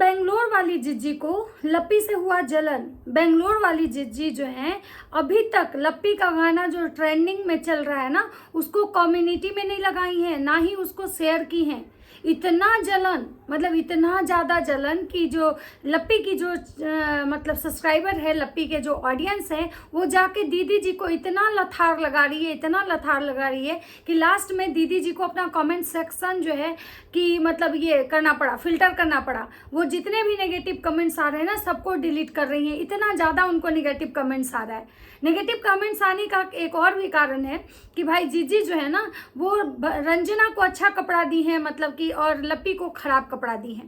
बेंगलोर वाली जिज्जी को लप्पी से हुआ जलन। बेंगलोर वाली जिज्जी जो है अभी तक लप्पी का गाना जो ट्रेंडिंग में चल रहा है ना, उसको कम्युनिटी में नहीं लगाई है, ना ही उसको शेयर की है। इतना जलन, मतलब इतना ज़्यादा जलन कि जो लप्पी की जो मतलब सब्सक्राइबर है, लप्पी के जो ऑडियंस है, वो जाके दीदी जी को इतना लथार लगा रही है, इतना लथार लगा रही है कि लास्ट में दीदी जी को अपना कमेंट सेक्शन जो है कि मतलब ये करना पड़ा, फिल्टर करना पड़ा। वो जितने भी नेगेटिव कमेंट्स आ रहे हैं ना, सबको डिलीट कर रही हैं। इतना ज़्यादा उनको नेगेटिव कमेंट्स आ रहा है। नेगेटिव कमेंट्स आने का एक और भी कारण है कि भाई जीजी जो है ना, वो रंजना को अच्छा कपड़ा दी है, मतलब कि, और लप्पी को खराब कपड़ा दी है।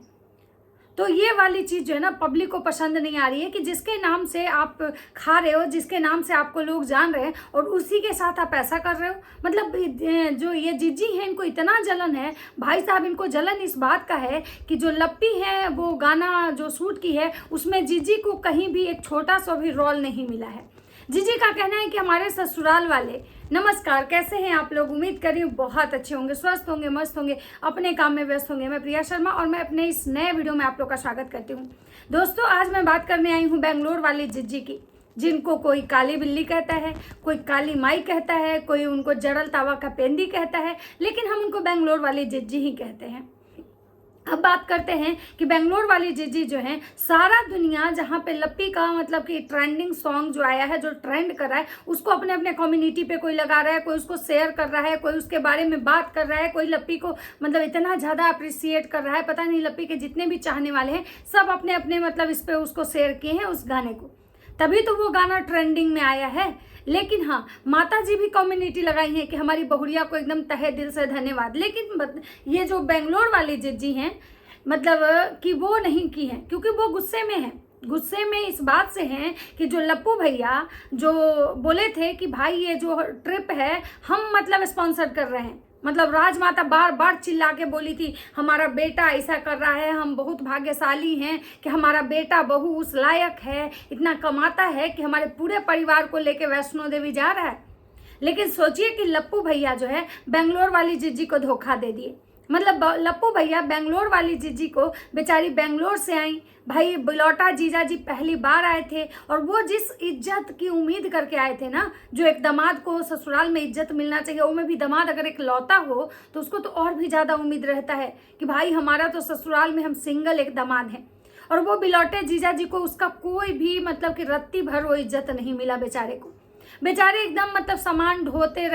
तो ये वाली चीज़ जो है ना, पब्लिक को पसंद नहीं आ रही है कि जिसके नाम से आप खा रहे हो, जिसके नाम से आपको लोग जान रहे हैं, और उसी के साथ आप ऐसा कर रहे हो। मतलब जो ये जीजी हैं, इनको इतना जलन है भाई साहब, इनको जलन इस बात का है कि जो लप्पी है वो गाना जो शूट की है, उसमें जीजी को कहीं भी एक छोटा सा भी रोल नहीं मिला है। जीजी का कहना है कि हमारे ससुराल वाले, नमस्कार, कैसे हैं आप लोग? उम्मीद कर रही हूँ बहुत अच्छे होंगे, स्वस्थ होंगे, मस्त होंगे, अपने काम में व्यस्त होंगे। मैं प्रिया शर्मा और मैं अपने इस नए वीडियो में आप लोग का स्वागत करती हूँ। दोस्तों, आज मैं बात करने आई हूँ बेंगलोर वाली जिज्जी की, जिनको कोई काली बिल्ली कहता है, कोई काली माई कहता है, कोई उनको जड़ल तावा का पेंदी कहता है, लेकिन हम उनको बेंगलोर वाली जिज्जी ही कहते हैं। अब बात करते हैं कि बेंगलोर वाली जिज्जी जो है, सारा दुनिया जहाँ पे लप्पी का मतलब कि ट्रेंडिंग सॉन्ग जो आया है, जो ट्रेंड कर रहा है, उसको अपने अपने कम्युनिटी पे कोई लगा रहा है, कोई उसको शेयर कर रहा है, कोई उसके बारे में बात कर रहा है, कोई लप्पी को मतलब इतना ज़्यादा अप्रिसिएट कर रहा है। पता नहीं लप्पी के जितने भी चाहने वाले हैं, सब अपने अपने मतलब इस पर उसको शेयर किए हैं, उस गाने को, तभी तो वो गाना ट्रेंडिंग में आया है। लेकिन हाँ, माता जी भी कम्युनिटी लगाई है कि हमारी बहुरिया को एकदम तहे दिल से धन्यवाद। लेकिन ये जो बेंगलोर वाली जिज्जी हैं, मतलब कि वो नहीं की है, क्योंकि वो गुस्से में है। गुस्से में इस बात से हैं कि जो लप्पू भैया जो बोले थे कि भाई ये जो ट्रिप है हम मतलब स्पॉन्सर कर रहे हैं, मतलब राजमाता बार बार चिल्ला के बोली थी हमारा बेटा ऐसा कर रहा है, हम बहुत भाग्यशाली हैं कि हमारा बेटा बहू उस लायक है, इतना कमाता है कि हमारे पूरे परिवार को लेके वैष्णो देवी जा रहा है। लेकिन सोचिए कि लप्पू भैया जो है बेंगलोर वाली जिज्जी को धोखा दे दिए। मतलब लप्पू भैया बेंगलोर वाली जिज्जी को, बेचारी बेंगलोर से आई, भाई बिलौटा जीजा जी पहली बार आए थे, और वो जिस इज्जत की उम्मीद करके आए थे ना, जो एक दामाद को ससुराल में इज्जत मिलना चाहिए, वो में भी दामाद अगर एक लौता हो तो उसको तो और भी ज़्यादा उम्मीद रहता है कि भाई हमारा तो ससुराल में हम सिंगल एक दामाद हैं। और वो बिलौटे जीजा जी को उसका कोई भी मतलब कि रत्ती भर वो इज्जत नहीं मिला बेचारे को। बेचारे एकदम मतलब सामान ढोते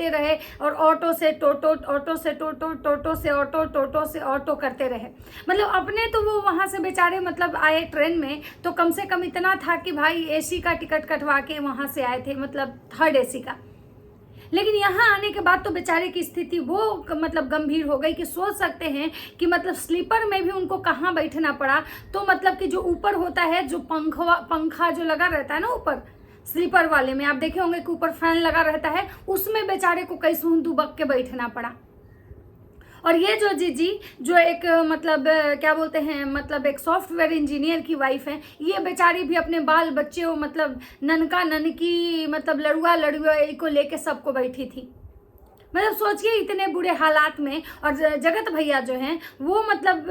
रहे और ऑटो से टोटो, ऑटो से टोटो, टोटो से ऑटो, टोटो से ऑटो करते रहे। मतलब अपने तो वो वहाँ से बेचारे मतलब आए ट्रेन में, तो कम से कम इतना था कि भाई एसी का टिकट कटवा के वहाँ से आए थे, मतलब थर्ड एसी का। लेकिन यहाँ आने के बाद तो बेचारे की स्थिति वो मतलब गंभीर हो गई कि सोच सकते हैं कि मतलब स्लीपर में भी उनको कहाँ बैठना पड़ा। तो मतलब कि जो ऊपर होता है, जो पंखा जो लगा रहता है ना ऊपर स्लीपर वाले में, आप देखे होंगे कि ऊपर फैन लगा रहता है, उसमें बेचारे को कैसे दुबक के बैठना पड़ा। और ये जो जीजी जो एक मतलब क्या बोलते हैं, मतलब एक सॉफ्टवेयर इंजीनियर की वाइफ है, ये बेचारी भी अपने बाल बच्चे वो मतलब ननका ननकी मतलब लड़ुआ लड़ुआ को लेके सबको बैठी थी। मतलब सोचिए इतने बुरे हालात में। और जगत भैया जो हैं वो मतलब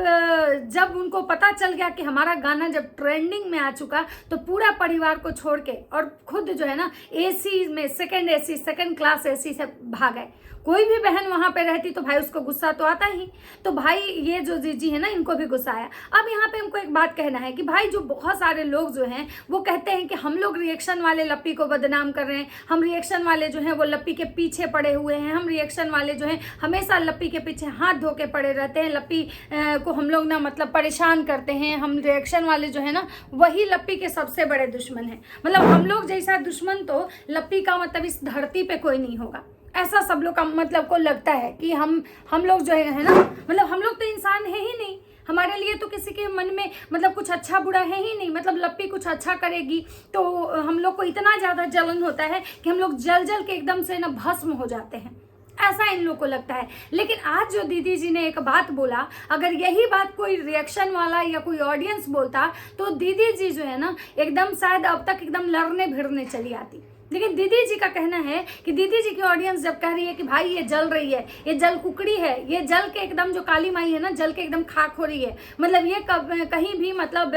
जब उनको पता चल गया कि हमारा गाना जब ट्रेंडिंग में आ चुका, तो पूरा परिवार को छोड़ के और खुद जो है ना एसी में, सेकंड क्लास एसी से भाग गए। कोई भी बहन वहाँ पे रहती तो भाई उसको गुस्सा तो आता ही। तो भाई ये जो जीजी है ना, इनको भी गुस्सा आया। अब यहाँ पे हमको एक बात कहना है कि भाई जो बहुत सारे लोग जो हैं वो कहते हैं कि हम लोग रिएक्शन वाले लप्पी को बदनाम कर रहे हैं, हम रिएक्शन वाले जो हैं वो लप्पी के पीछे पड़े हुए हैं, हम रिएक्शन वाले जो हैं हमेशा लप्पी के पीछे हाथ धो के पड़े रहते हैं, लप्पी को हम लोग ना मतलब परेशान करते हैं, हम रिएक्शन वाले जो है ना वही लप्पी के सबसे बड़े दुश्मन हैं। मतलब हम लोग जैसा दुश्मन तो लप्पी का मतलब इस धरती पे कोई नहीं होगा, ऐसा सब लोग का मतलब को लगता है कि हम लोग जो है ना, मतलब हम लोग तो इंसान है ही नहीं, हमारे लिए तो किसी के मन में मतलब कुछ अच्छा बुरा है ही नहीं। मतलब लप्पी कुछ अच्छा करेगी तो हम लोग को इतना ज़्यादा जलन होता है कि हम लोग जल के एकदम से ना भस्म हो जाते हैं, ऐसा इन लोग को लगता है। लेकिन आज जो दीदी जी ने एक बात बोला, अगर यही बात कोई रिएक्शन वाला या कोई ऑडियंस बोलता तो दीदी जी जो है ना एकदम शायद अब तक एकदम लड़ने भिड़ने चली आती। लेकिन दीदी जी का कहना है कि दीदी जी की ऑडियंस जब कह रही है कि भाई ये जल रही है, ये जल कुकड़ी है, ये जल के एकदम जो काली माई है ना, जल के एकदम खाक हो रही है, मतलब ये कहीं भी मतलब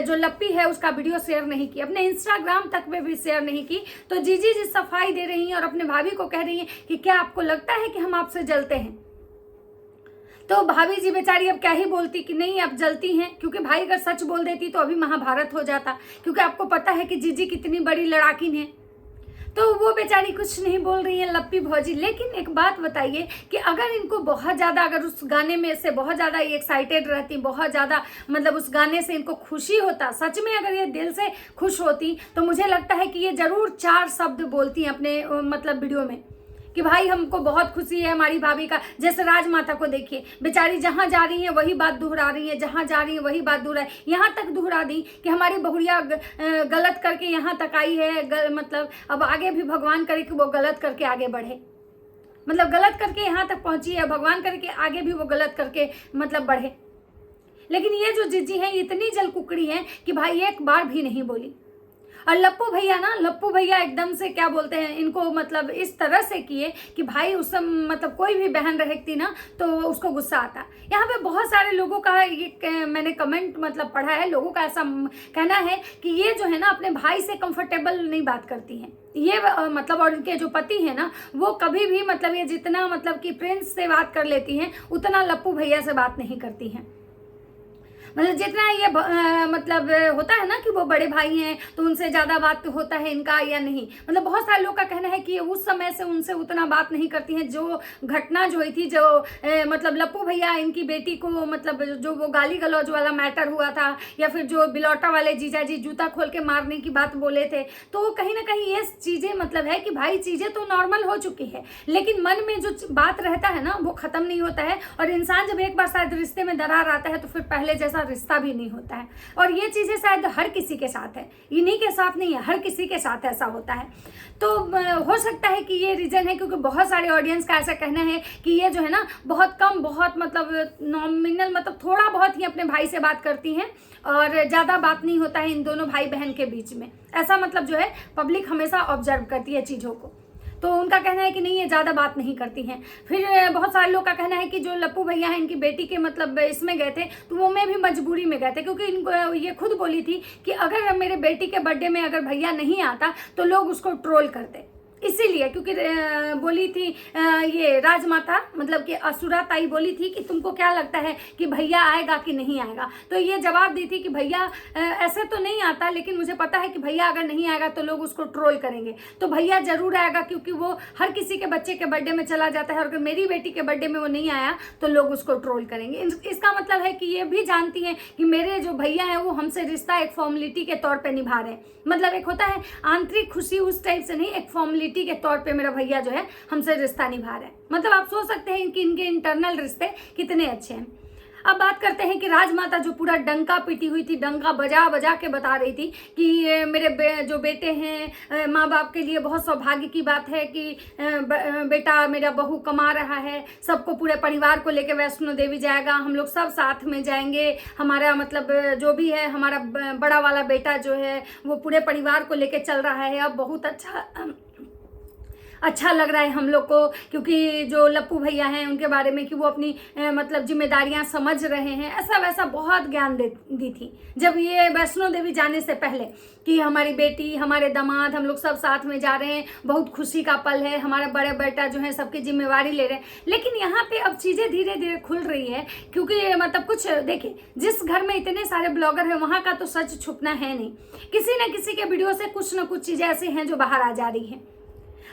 जो लप्पी है उसका वीडियो शेयर नहीं की, अपने इंस्टाग्राम तक में भी शेयर नहीं की। तो जीजी जी सफाई दे रही हैं और अपने भाभी को कह रही हैं कि क्या आपको लगता है कि हम आपसे जलते हैं? तो भाभी जी बेचारी अब क्या ही बोलती कि नहीं आप जलती हैं, क्योंकि भाई अगर सच बोल देती तो अभी महाभारत हो जाता, क्योंकि आपको पता है कि जीजी कितनी बड़ी लड़ाकिन है। तो वो बेचारी कुछ नहीं बोल रही है लप्पी भौजी। लेकिन एक बात बताइए कि अगर इनको बहुत ज़्यादा, अगर उस गाने में से बहुत ज़्यादा एक्साइटेड रहती, बहुत ज़्यादा मतलब उस गाने से इनको खुशी होता, सच में अगर ये दिल से खुश होती, तो मुझे लगता है कि ये ज़रूर 4 शब्द बोलती हैं अपने मतलब वीडियो में कि भाई हमको बहुत खुशी है हमारी भाभी का। जैसे राजमाता को देखिए, बेचारी जहाँ जा रही हैं वही बात दोहरा रही है, जहाँ जा रही है वही बात दोहरा, यहाँ तक दोहरा दी कि हमारी बहुरिया गलत करके यहाँ तक आई है, मतलब अब आगे भी भगवान करे कि वो गलत करके आगे बढ़े, मतलब गलत करके यहाँ तक पहुँची है, भगवान करे कि आगे भी वो गलत करके मतलब बढ़े। लेकिन ये जो जीजी हैं इतनी जल कुकड़ी हैं कि भाई एक बार भी नहीं बोली। और लप्पू भैया ना, लप्पू भैया एकदम से क्या बोलते हैं, इनको मतलब इस तरह से किए कि भाई उस मतलब कोई भी बहन रहती ना तो उसको गुस्सा आता। यहाँ पे बहुत सारे लोगों का ये मैंने कमेंट मतलब पढ़ा है, लोगों का ऐसा कहना है कि ये जो है ना अपने भाई से कंफर्टेबल नहीं बात करती हैं ये, मतलब और इनके जो पति है ना वो कभी भी मतलब ये जितना मतलब कि प्रिंस से बात कर लेती हैं उतना लप्पू भैया से बात नहीं करती हैं। मतलब जितना ये मतलब होता है ना कि वो बड़े भाई हैं तो उनसे ज़्यादा बात होता है इनका या नहीं, मतलब बहुत सारे लोग का कहना है कि उस समय से उनसे उतना बात नहीं करती हैं। जो घटना जो हुई थी, जो मतलब लप्पू भैया इनकी बेटी को मतलब जो वो गाली गलौज वाला मैटर हुआ था, या फिर जो बिलौटा वाले जीजा जी जूता खोल के मारने की बात बोले थे, तो कहीं ना कहीं ये चीज़ें मतलब है कि भाई चीज़ें तो नॉर्मल हो चुकी है, लेकिन मन में जो बात रहता है ना वो ख़त्म नहीं होता है। और इंसान जब एक बार शायद रिश्ते में दरार आता है तो फिर पहले जैसा रिश्ता भी नहीं होता है। और ये चीज़ें शायद हर किसी के साथ है, इन्हीं के साथ नहीं है, हर किसी के साथ ऐसा होता है। तो हो सकता है कि ये रीज़न है, क्योंकि बहुत सारे ऑडियंस का ऐसा कहना है कि ये जो है ना बहुत कम, बहुत मतलब नॉमिनल, मतलब थोड़ा बहुत ही अपने भाई से बात करती हैं और ज़्यादा बात नहीं होता है इन दोनों भाई बहन के बीच में, ऐसा मतलब जो है पब्लिक हमेशा ऑब्जर्व करती है चीज़ों को। तो उनका कहना है कि नहीं ये ज़्यादा बात नहीं करती हैं। फिर बहुत सारे लोग का कहना है कि जो लप्पू भैया हैं इनकी बेटी के मतलब इसमें गए थे तो वो मैं भी मजबूरी में गए थे, क्योंकि इनको ये खुद बोली थी कि अगर मेरे बेटी के बर्थडे में अगर भैया नहीं आता तो लोग उसको ट्रोल करते, इसीलिए क्योंकि बोली थी ये राजमाता मतलब कि असुरा ताई बोली थी कि तुमको क्या लगता है कि भैया आएगा कि नहीं आएगा, तो ये जवाब दी थी कि भैया ऐसे तो नहीं आता, लेकिन मुझे पता है कि भैया अगर नहीं आएगा तो लोग उसको ट्रोल करेंगे, तो भैया जरूर आएगा क्योंकि वो हर किसी के बच्चे के बर्थडे में चला जाता है, और अगर मेरी बेटी के बर्थडे में वो नहीं आया तो लोग उसको ट्रोल करेंगे। इसका मतलब है कि ये भी जानती हैं कि मेरे जो भैया हैं वो हमसे रिश्ता एक फॉर्मेलिटी के तौर पर निभा रहे हैं, मतलब एक होता है आंतरिक खुशी उस टाइप से नहीं, एक फॉर्मेलिटी के तौर पे मेरा भैया जो है हमसे रिश्ता निभा रहे हैं। मतलब आप सोच सकते हैं कि इनके इंटरनल रिश्ते कितने अच्छे हैं। अब बात करते हैं कि राजमाता जो पूरा डंका पीटी हुई थी, डंका बजा बजा के बता रही थी कि मेरे जो बेटे हैं, माँ बाप के लिए बहुत सौभाग्य की बात है कि बेटा मेरा बहू कमा रहा है, सबको पूरे परिवार को लेके वैष्णो देवी जाएगा, हम लोग सब साथ में जाएंगे, हमारा मतलब जो भी है हमारा बड़ा वाला बेटा जो है वो पूरे परिवार को लेके चल रहा है। अब बहुत अच्छा लग रहा है हम लोग को, क्योंकि जो लप्पू भैया हैं उनके बारे में कि वो अपनी मतलब जिम्मेदारियां समझ रहे हैं, ऐसा वैसा बहुत ज्ञान दी थी जब ये वैष्णो देवी जाने से पहले कि हमारी बेटी, हमारे दामाद, हम लोग सब साथ में जा रहे हैं, बहुत खुशी का पल है, हमारे बड़े बेटा जो है सबकी जिम्मेवारी ले रहे हैं। लेकिन यहाँ पे अब चीज़ें धीरे धीरे खुल रही है, क्योंकि मतलब कुछ देखिए, जिस घर में इतने सारे ब्लॉगर हैं वहाँ का तो सच छुपना है नहीं, किसी न किसी के वीडियो से कुछ न कुछ चीज़ें ऐसी हैं जो बाहर आ जा रही हैं।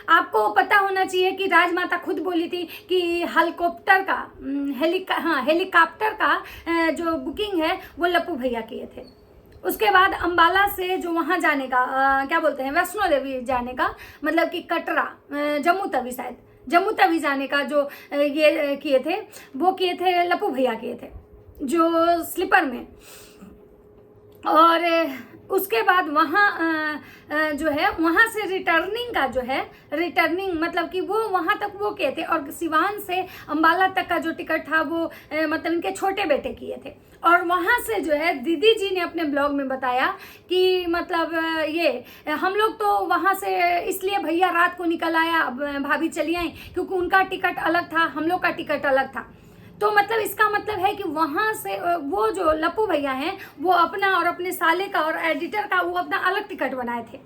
आपको पता होना चाहिए कि राजमाता खुद बोली थी कि हेलीकॉप्टर का हेलीकॉप्टर का जो बुकिंग है वो लप्पू भैया किए थे। उसके बाद अंबाला से जो वहाँ जाने का क्या बोलते हैं वैष्णो देवी जाने का, मतलब कि कटरा जम्मू तवी, शायद जम्मू तवी जाने का जो ये किए थे वो किए थे लप्पू भैया किए थे, जो स्लीपर में। और उसके बाद वहाँ जो है वहाँ से रिटर्निंग का जो है, रिटर्निंग मतलब कि वो वहाँ तक वो किए थे, और सिवान से अंबाला तक का जो टिकट था वो मतलब इनके छोटे बेटे किए थे। और वहाँ से जो है दीदी जी ने अपने ब्लॉग में बताया कि मतलब ये हम लोग तो वहाँ से इसलिए भैया रात को निकल आया, भाभी चली आई, क्योंकि उनका टिकट अलग था, हम लोग का टिकट अलग था। तो मतलब इसका मतलब है कि वहाँ से वो जो लप्पू भैया हैं वो अपना और अपने साले का और एडिटर का वो अपना अलग टिकट बनाए थे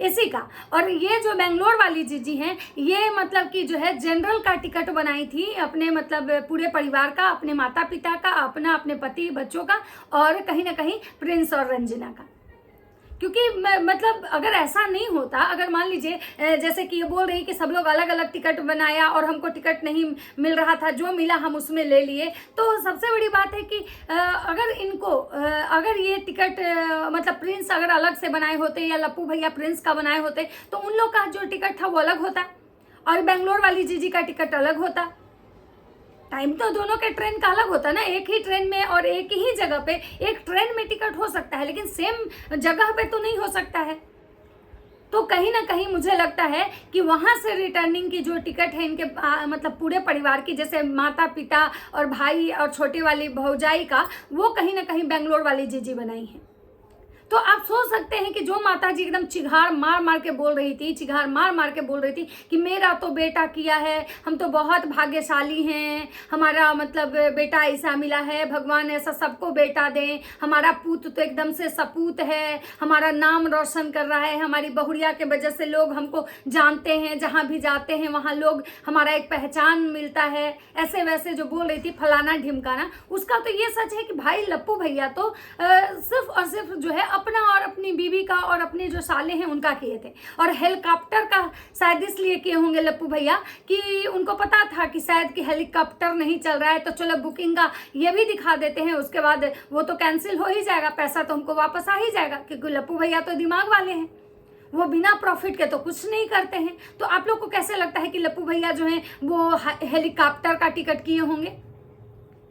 एसी का। और ये जो बेंगलोर वाली जीजी हैं ये मतलब कि जो है जनरल का टिकट बनाई थी अपने मतलब पूरे परिवार का, अपने माता पिता का, अपने पति बच्चों का, और कहीं ना कहीं प्रिंस और रंजना का। क्योंकि मतलब अगर ऐसा नहीं होता, अगर मान लीजिए जैसे कि ये बोल रही कि सब लोग अलग अलग टिकट बनाया और हमको टिकट नहीं मिल रहा था, जो मिला हम उसमें ले लिए, तो सबसे बड़ी बात है कि अगर इनको अगर ये टिकट मतलब प्रिंस अगर अलग से बनाए होते या लप्पू भैया प्रिंस का बनाए होते तो उन लोग का जो टिकट था वो अलग होता और बेंगलोर वाली जीजी का टिकट अलग होता। टाइम तो दोनों के ट्रेन का अलग होता है ना, एक ही ट्रेन में और एक ही जगह पे एक ट्रेन में टिकट हो सकता है लेकिन सेम जगह पे तो नहीं हो सकता है। तो कहीं ना कहीं मुझे लगता है कि वहां से रिटर्निंग की जो टिकट है इनके मतलब पूरे परिवार की, जैसे माता पिता और भाई और छोटी वाली भौजाई का, वो कहीं ना कहीं बेंगलोर वाली जीजी बनाई है। तो आप सोच सकते हैं कि जो माता जी एकदम चिघाड़ मार मार के बोल रही थी, चिघाड़ मार मार के बोल रही थी कि मेरा तो बेटा किया है, हम तो बहुत भाग्यशाली हैं, हमारा मतलब बेटा ऐसा मिला है, भगवान ऐसा सबको बेटा दें, हमारा पूत तो एकदम से सपूत है, हमारा नाम रोशन कर रहा है, हमारी बहुरिया के वजह से लोग हमको जानते हैं, जहाँ भी जाते हैं वहाँ लोग हमारा एक पहचान मिलता है, ऐसे वैसे जो बोल रही थी फलाना ढिमकाना। उसका तो ये सच है कि भाई लप्पू भैया तो सिर्फ और सिर्फ जो है अपना और अपनी बीवी का और अपने जो साले हैं उनका किए थे। और हेलीकॉप्टर का शायद इसलिए किए होंगे लप्पू भैया कि उनको पता था कि शायद कि हेलीकॉप्टर नहीं चल रहा है तो चलो बुकिंग का ये भी दिखा देते हैं, उसके बाद वो तो कैंसिल हो ही जाएगा, पैसा तो हमको वापस आ ही जाएगा, क्योंकि लप्पू भैया तो दिमाग वाले हैं, वो बिना प्रॉफिट के तो कुछ नहीं करते हैं। तो आप लोग को कैसे लगता है कि लप्पू भैया जो है वो हेलीकॉप्टर का टिकट किए होंगे?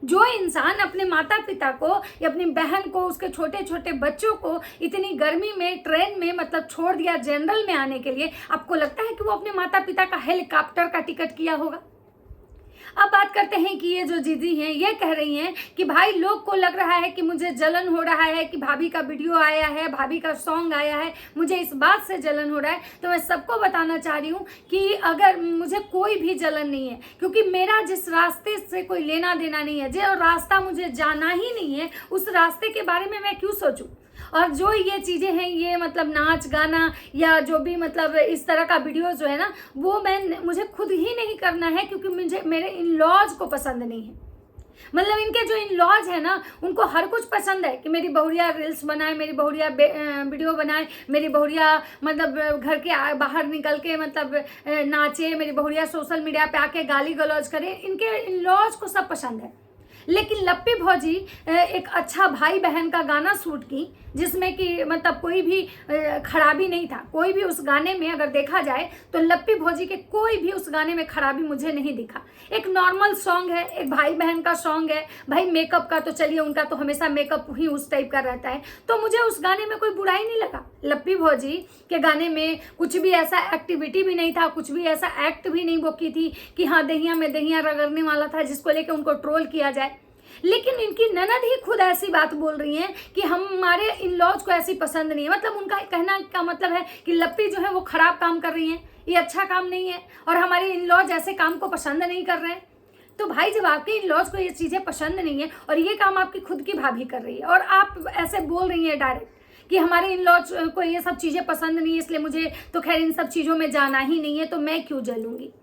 जो इंसान अपने माता पिता को या अपनी बहन को, उसके छोटे छोटे बच्चों को इतनी गर्मी में ट्रेन में मतलब छोड़ दिया जनरल में आने के लिए, आपको लगता है कि वो अपने माता पिता का हेलीकॉप्टर का टिकट किया होगा? अब बात करते हैं कि ये जो दीदी हैं ये कह रही हैं कि भाई लोग को लग रहा है कि मुझे जलन हो रहा है कि भाभी का वीडियो आया है, भाभी का सॉन्ग आया है, मुझे इस बात से जलन हो रहा है। तो मैं सबको बताना चाह रही हूँ कि अगर मुझे कोई भी जलन नहीं है, क्योंकि मेरा जिस रास्ते से कोई लेना देना नहीं है, जो रास्ता मुझे जाना ही नहीं है उस रास्ते के बारे में मैं क्यों सोचूं। और जो ये चीज़ें हैं ये मतलब नाच गाना या जो भी मतलब इस तरह का वीडियो जो है ना वो मुझे खुद ही नहीं करना है, क्योंकि मुझे मेरे इन लॉज को पसंद नहीं है। मतलब इनके जो इन लॉज है ना उनको हर कुछ पसंद है कि मेरी बहुरिया रील्स बनाए, मेरी बहुरिया वीडियो बनाए, मेरी बहुरिया मतलब घर के बाहर निकल के मतलब नाचे, मेरी बहुरिया सोशल मीडिया पे आके गाली गलौज करे, इनके इन लॉज को सब पसंद है। लेकिन लप्पी भौजी एक अच्छा भाई बहन का गाना शूट की जिसमें कि मतलब कोई भी खराबी नहीं था, कोई भी उस गाने में अगर देखा जाए तो लप्पी भौजी के कोई भी उस गाने में खराबी मुझे नहीं दिखा। एक नॉर्मल सॉन्ग है, एक भाई बहन का सॉन्ग है। भाई मेकअप का तो चलिए उनका तो हमेशा मेकअप ही उस टाइप का रहता है, तो मुझे उस गाने में कोई बुराई नहीं लगा। लप्पी भौजी के गाने में कुछ भी ऐसा एक्टिविटी भी नहीं था, कुछ भी ऐसा एक्ट भी नहीं वो की थी कि हाँ दहिया में दहिया रगड़ने वाला था जिसको लेके उनको ट्रोल किया जाए। लेकिन इनकी ननद ही खुद ऐसी बात बोल रही हैं कि हमारे इन लॉज को ऐसी पसंद नहीं है। मतलब उनका कहना का मतलब है कि लप्पी जो है वो खराब काम कर रही हैं, ये अच्छा काम नहीं है, और हमारे इन लॉज ऐसे काम को पसंद नहीं कर रहे हैं। तो भाई जब आपके इन लॉज को ये चीज़ें पसंद नहीं है और ये काम आपकी खुद की भाभी कर रही है और आप ऐसे बोल रही हैं डायरेक्ट कि हमारे इन लॉज को ये सब चीज़ें पसंद नहीं है इसलिए मुझे तो खैर इन सब चीज़ों में जाना ही नहीं है, तो मैं क्यों जलूंगी।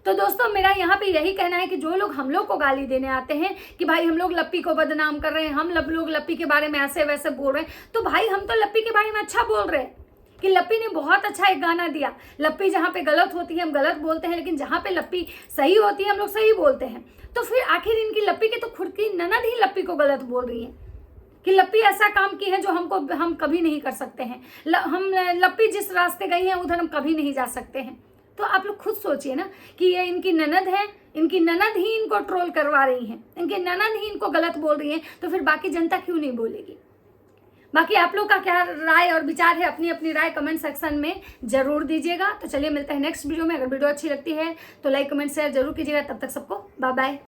तो दोस्तों मेरा यहाँ पे यही कहना है कि जो लोग हम लोग को गाली देने आते हैं कि भाई हम लोग लप्पी को बदनाम कर रहे हैं, हम लोग लप्पी के बारे में ऐसे वैसे बोल रहे हैं, तो भाई हम तो लप्पी के बारे में अच्छा बोल रहे हैं कि लप्पी ने बहुत अच्छा एक गाना दिया। लप्पी जहाँ पे गलत होती है हम गलत बोलते हैं, लेकिन जहाँ पे लप्पी सही होती है हम लोग सही बोलते हैं। तो फिर आखिर इनकी लप्पी के तो खुद की ननद ही लप्पी को गलत बोल रही है कि लप्पी ऐसा काम की है जो हम कभी नहीं कर सकते हैं। हम लप्पी जिस रास्ते गई हैं उधर हम कभी नहीं जा सकते हैं। तो आप लोग खुद सोचिए ना कि ये इनकी ननद है, इनकी ननद ही इनको ट्रोल करवा रही है, इनकी ननद ही इनको गलत बोल रही है, तो फिर बाकी जनता क्यों नहीं बोलेगी। बाकी आप लोग का क्या राय और विचार है, अपनी अपनी राय कमेंट सेक्शन में जरूर दीजिएगा। तो चलिए मिलते हैं नेक्स्ट वीडियो में। अगर वीडियो अच्छी लगती है तो लाइक कमेंट शेयर जरूर कीजिएगा। तब तक सबको बाय बाय।